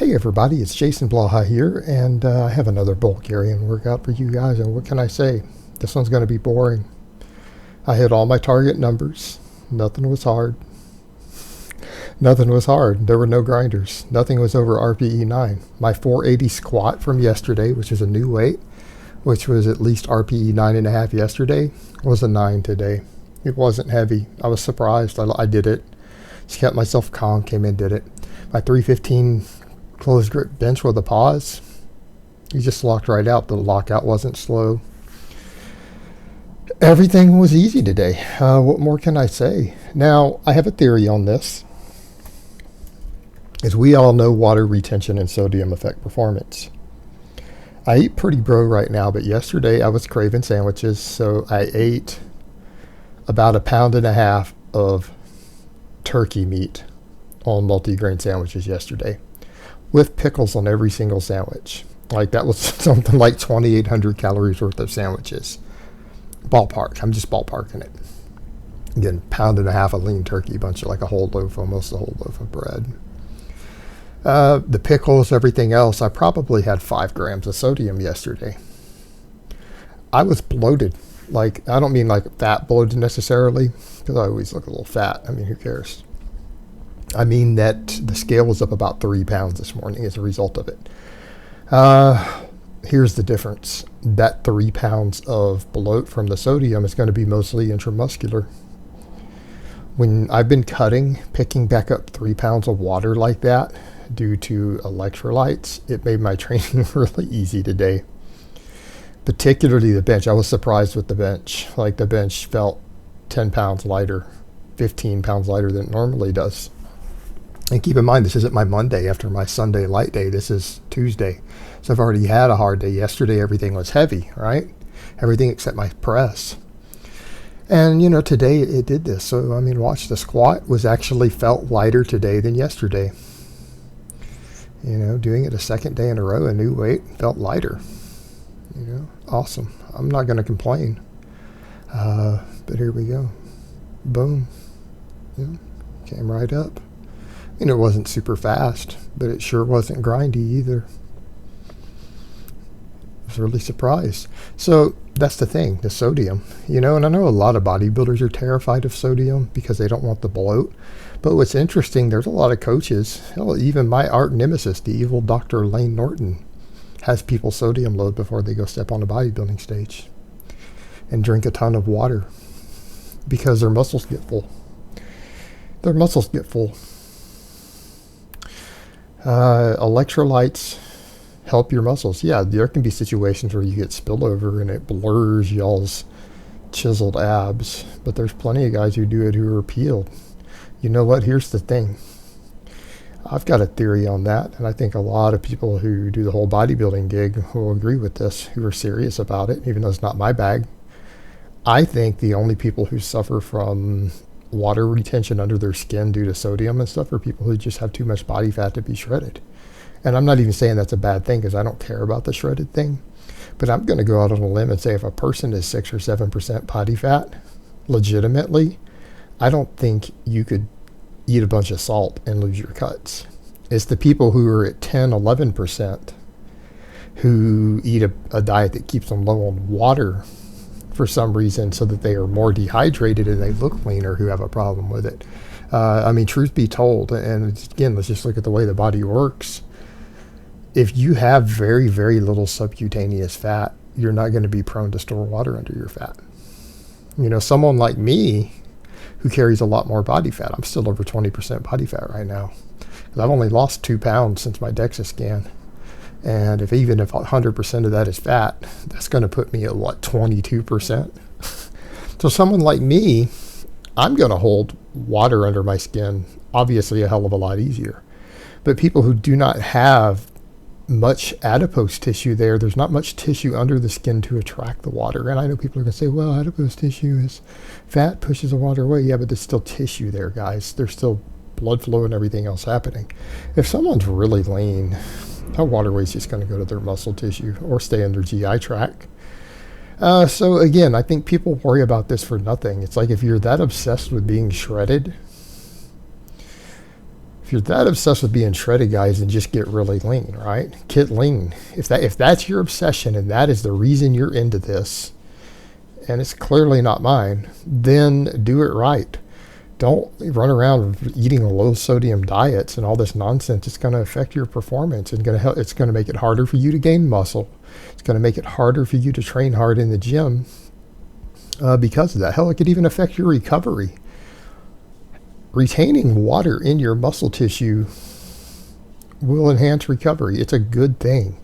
Hey everybody, it's Jason Blaha here, and I have another Bulgarian workout for you guys, and what can I say? This one's going to be boring. I hit all my target numbers. Nothing was hard. Nothing was hard. There were no grinders. Nothing was over RPE 9. My 480 squat from yesterday, which is a new weight, which was at least RPE 9.5 yesterday, was a 9 today. It wasn't heavy. I was surprised. I did it. Just kept myself calm, came in, did it. My 315 closed grip bench with a pause. You just locked right out. The lockout wasn't slow. Everything was easy today. What more can I say? Now, I have a theory on this. As we all know, water retention and sodium affect performance. I eat pretty bro right now, but yesterday I was craving sandwiches, so I ate about 1.5 pounds of turkey meat on multi-grain sandwiches yesterday, with pickles on every single sandwich. Like, that was something like 2,800 calories worth of sandwiches. Ballpark. I'm just ballparking it. Again, 1.5 pounds of lean turkey, bunch of like a whole loaf, almost a whole loaf of bread. The pickles, everything else, I probably had 5 grams of sodium yesterday. I was bloated. Like, I don't mean like fat bloated necessarily, because I always look a little fat. I mean, who cares? I mean that the scale was up about 3 pounds this morning as a result of it. Here's the difference. That 3 pounds of bloat from the sodium is going to be mostly intramuscular. When I've been picking back up 3 pounds of water like that due to electrolytes, it made my training really easy today. Particularly the bench. I was surprised with the bench. Like, the bench felt 10 pounds lighter, 15 pounds lighter than it normally does. And keep in mind, this isn't my Monday after my Sunday light day. This is Tuesday. So I've already had a hard day. Yesterday, everything was heavy, right? Everything except my press. And, today it did this. So, I mean, watch, the squat felt lighter today than yesterday. Doing it a second day in a row, a new weight, felt lighter. Awesome. I'm not going to complain. But here we go. Boom. Came right up. It wasn't super fast, but it sure wasn't grindy either. I was really surprised. So that's the thing, the sodium. And I know a lot of bodybuilders are terrified of sodium because they don't want the bloat. But what's interesting, there's a lot of coaches, hell, even my arch nemesis, the evil Dr. Lane Norton, has people sodium load before they go step on a bodybuilding stage and drink a ton of water because their muscles get full. Electrolytes help your muscles. Yeah, there can be situations where you get spillover and it blurs y'all's chiseled abs, but there's plenty of guys who do it who are peeled. You know what? Here's the thing. I've got a theory on that, and I think a lot of people who do the whole bodybuilding gig will agree with this, who are serious about it, even though it's not my bag. I think the only people who suffer from water retention under their skin due to sodium and stuff are people who just have too much body fat to be shredded. And I'm not even saying that's a bad thing, because I don't care about the shredded thing. But I'm going to go out on a limb and say if a person is 6 or 7% body fat, legitimately, I don't think you could eat a bunch of salt and lose your cuts. It's the people who are at 10, 11% who eat a diet that keeps them low on water for some reason so that they are more dehydrated and they look leaner who have a problem with it. I mean, truth be told, and again, let's just look at the way the body works. If you have very, very little subcutaneous fat, you're not going to be prone to store water under your fat. Someone like me who carries a lot more body fat, I'm still over 20% body fat right now. I've only lost 2 pounds since my DEXA scan. And if 100% of that is fat, that's going to put me at 22%. So someone like me, I'm going to hold water under my skin, obviously a hell of a lot easier. But people who do not have much adipose tissue there's not much tissue under the skin to attract the water. And I know people are going to say, well, adipose tissue is fat, pushes the water away. Yeah, but there's still tissue there, guys. There's still blood flow and everything else happening. If someone's really lean, that water weight is just going to go to their muscle tissue or stay in their GI tract. So again, I think people worry about this for nothing. It's like if you're that obsessed with being shredded, If you're that obsessed with being shredded, guys, then just get really lean, right? Get lean. If that's your obsession and that is the reason you're into this, and it's clearly not mine, then do it right. Don't run around eating low sodium diets and all this nonsense. It's going to affect your performance and it's going to make it harder for you to gain muscle. It's going to make it harder for you to train hard in the gym because of that. Hell, it could even affect your recovery. Retaining water in your muscle tissue will enhance recovery. It's a good thing.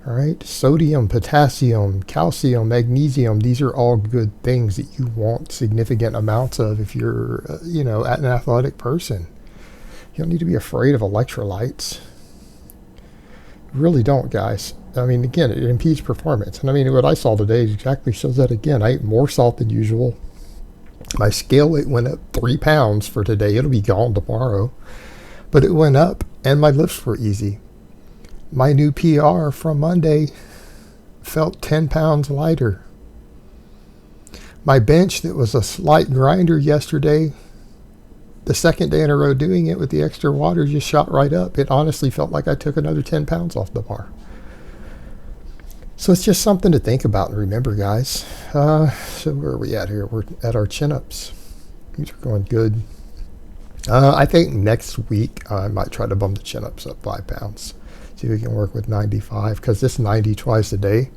All right, sodium, potassium, calcium, magnesium, these are all good things that you want significant amounts of if you're, an athletic person. You don't need to be afraid of electrolytes. Really don't, guys. I mean, again, it impedes performance. And I mean, what I saw today exactly shows that again. I ate more salt than usual. My scale weight went up 3 pounds for today. It'll be gone tomorrow. But it went up, and my lifts were easy. My new PR from Monday felt 10 pounds lighter. My bench that was a slight grinder yesterday, the second day in a row doing it with the extra water, just shot right up. It honestly felt like I took another 10 pounds off the bar. So it's just something to think about and remember, guys. So where are we at here? We're at our chin-ups. These are going good. I think next week I might try to bump the chin-ups up 5 pounds. See if we can work with 95, because this 90 twice a day,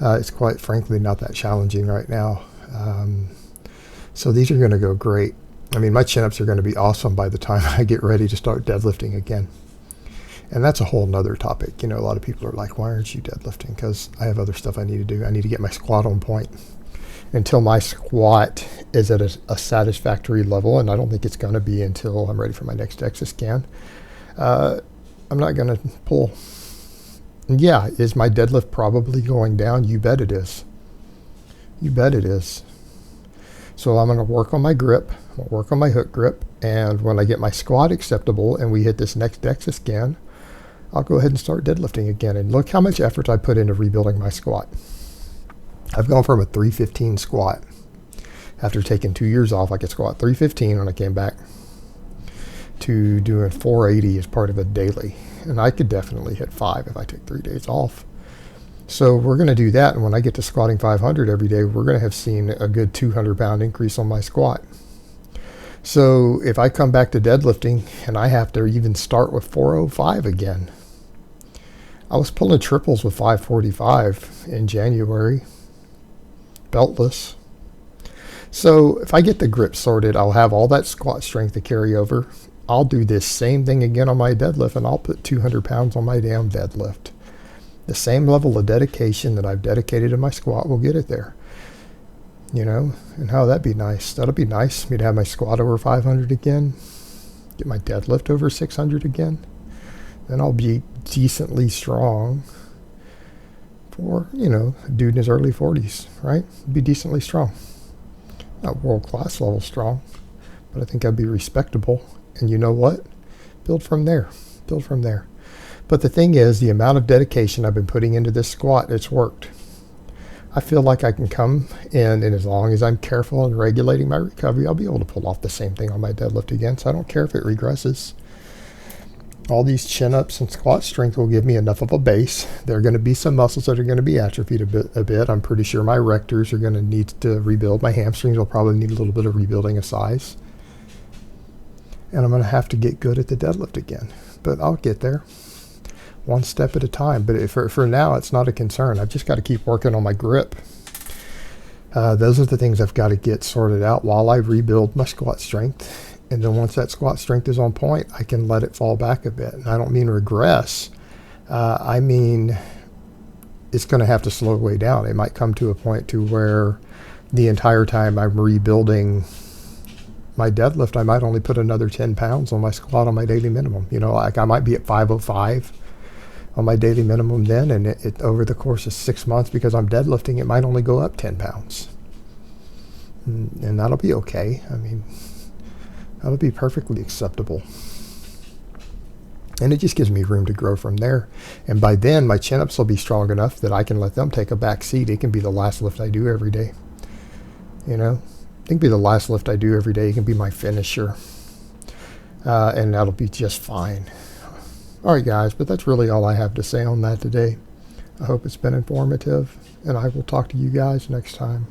it's quite frankly not that challenging right now. So these are going to go great. I mean, my chin-ups are going to be awesome by the time I get ready to start deadlifting again. And that's a whole nother topic. A lot of people are like, why aren't you deadlifting? Because I have other stuff I need to do. I need to get my squat on point. Until my squat is at a satisfactory level, and I don't think it's going to be until I'm ready for my next DEXA scan, I'm not going to pull. Yeah, is my deadlift probably going down? You bet it is. You bet it is. So I'm going to work on my grip, I'll work on my hook grip, and when I get my squat acceptable and we hit this next DEXA scan, I'll go ahead and start deadlifting again. And look how much effort I put into rebuilding my squat. I've gone from a 315 squat. After taking 2 years off, I could squat 315 when I came back, to doing 480 as part of a daily. And I could definitely hit 5 if I took 3 days off. So we're going to do that. And when I get to squatting 500 every day, we're going to have seen a good 200-pound increase on my squat. So if I come back to deadlifting and I have to even start with 405 again, I was pulling triples with 545 in January, beltless. So if I get the grip sorted, I'll have all that squat strength to carry over. I'll do this same thing again on my deadlift, and I'll put 200 pounds on my damn deadlift. The same level of dedication that I've dedicated to my squat will get it there. And how that'd be nice. That'll be nice for me to have my squat over 500 again, get my deadlift over 600 again. Then I'll be decently strong for, a dude in his early 40s, right? Be decently strong. Not world-class level strong, but I think I'd be respectable. And you know what? Build from there. Build from there. But the thing is, the amount of dedication I've been putting into this squat, it's worked. I feel like I can come in, and as long as I'm careful in regulating my recovery, I'll be able to pull off the same thing on my deadlift again. So I don't care if it regresses. All these chin-ups and squat strength will give me enough of a base. There are going to be some muscles that are going to be atrophied a bit. I'm pretty sure my rectors are going to need to rebuild. My hamstrings will probably need a little bit of rebuilding of size. And I'm going to have to get good at the deadlift again. But I'll get there. One step at a time. But for now, it's not a concern. I've just got to keep working on my grip. Those are the things I've got to get sorted out while I rebuild my squat strength. And then once that squat strength is on point, I can let it fall back a bit. And I don't mean regress. I mean, it's going to have to slow way down. It might come to a point to where the entire time I'm rebuilding my deadlift, I might only put another 10 pounds on my squat on my daily minimum. Like I might be at 505 on my daily minimum then, and it over the course of 6 months, because I'm deadlifting, it might only go up 10 pounds. And that'll be okay. I mean, that'll be perfectly acceptable. And it just gives me room to grow from there. And by then, my chin-ups will be strong enough that I can let them take a back seat. It can be the last lift I do every day. It can be the last lift I do every day. It can be my finisher. and that'll be just fine. All right, guys, but that's really all I have to say on that today. I hope it's been informative, and I will talk to you guys next time.